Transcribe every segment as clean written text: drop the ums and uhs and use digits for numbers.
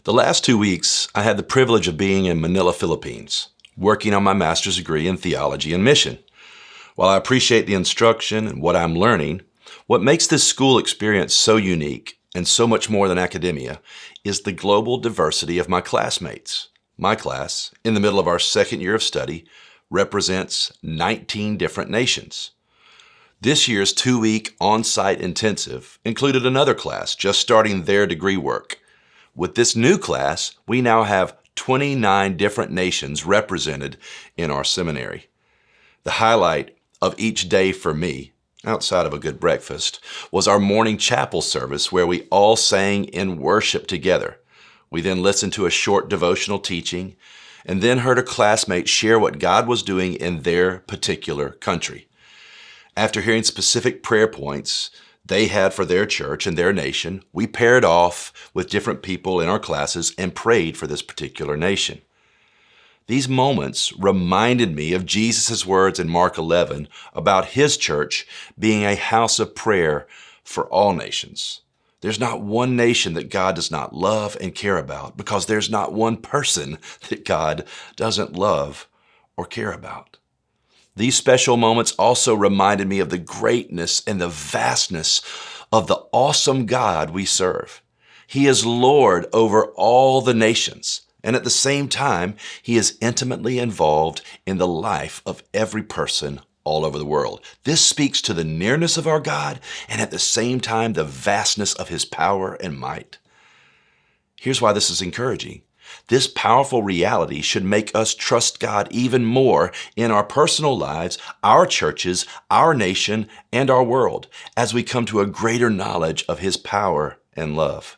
The last 2 weeks, I had the privilege of being in Manila, Philippines, working on my master's degree in Theology and Mission. While I appreciate the instruction and what I'm learning, what makes this school experience so unique and so much more than academia is the global diversity of my classmates. My class, in the middle of our second year of study, represents 19 different nations. This year's 2-week Onsite Intensive included another class just starting their degree work. With this new class, we now have 29 different nations represented in our seminary. The highlight of each day for me, outside of a good breakfast, was our morning chapel service where we all sang in worship together. We then listened to a short devotional teaching and then heard a classmate share what God was doing in their particular country. After hearing specific prayer points they had for their church and their nation, we paired off with different people in our classes and prayed for this particular nation. These moments reminded me of Jesus' words in Mark 11 about his church being a house of prayer for all nations. There's not one nation that God does not love and care about, because there's not one person that God doesn't love or care about. These special moments also reminded me of the greatness and the vastness of the awesome God we serve. He is Lord over all the nations, and at the same time, He is intimately involved in the life of every person all over the world. This speaks to the nearness of our God and at the same time the vastness of His power and might. Here's why this is encouraging. This powerful reality should make us trust God even more in our personal lives, our churches, our nation, and our world as we come to a greater knowledge of His power and love.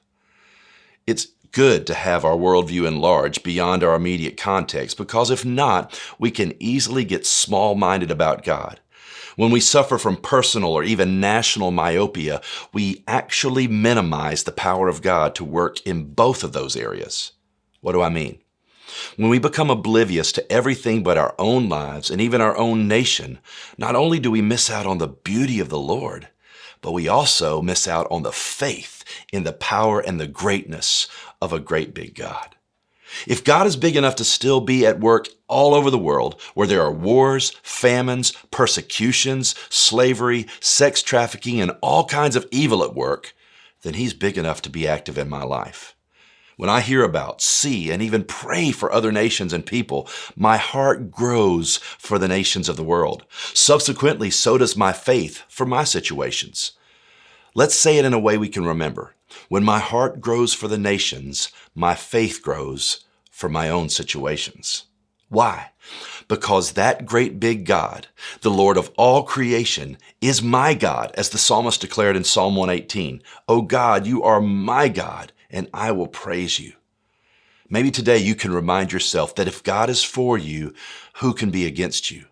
It's good to have our worldview enlarged beyond our immediate context, because if not, we can easily get small-minded about God. When we suffer from personal or even national myopia, we actually minimize the power of God to work in both of those areas. What do I mean? When we become oblivious to everything but our own lives and even our own nation, not only do we miss out on the beauty of the Lord, but we also miss out on the faith in the power and the greatness of a great big God. If God is big enough to still be at work all over the world, where there are wars, famines, persecutions, slavery, sex trafficking, and all kinds of evil at work, then He's big enough to be active in my life. When I hear about, see, and even pray for other nations and people, my heart grows for the nations of the world. Subsequently, so does my faith for my situations. Let's say it in a way we can remember. When my heart grows for the nations, my faith grows for my own situations. Why? Because that great big God, the Lord of all creation, is my God, as the psalmist declared in Psalm 118. "O God, you are my God, and I will praise you." Maybe today you can remind yourself that if God is for you, who can be against you?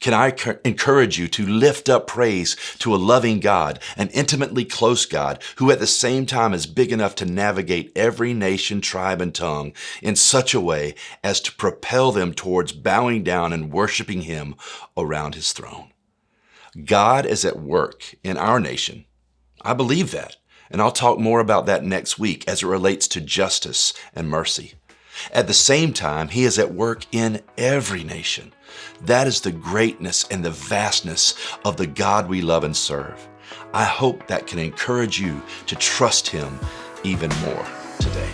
Can I encourage you to lift up praise to a loving God, an intimately close God, who at the same time is big enough to navigate every nation, tribe, and tongue in such a way as to propel them towards bowing down and worshiping Him around His throne? God is at work in our nation. I believe that, and I'll talk more about that next week as it relates to justice and mercy. At the same time, He is at work in every nation. That is the greatness and the vastness of the God we love and serve. I hope that can encourage you to trust Him even more today.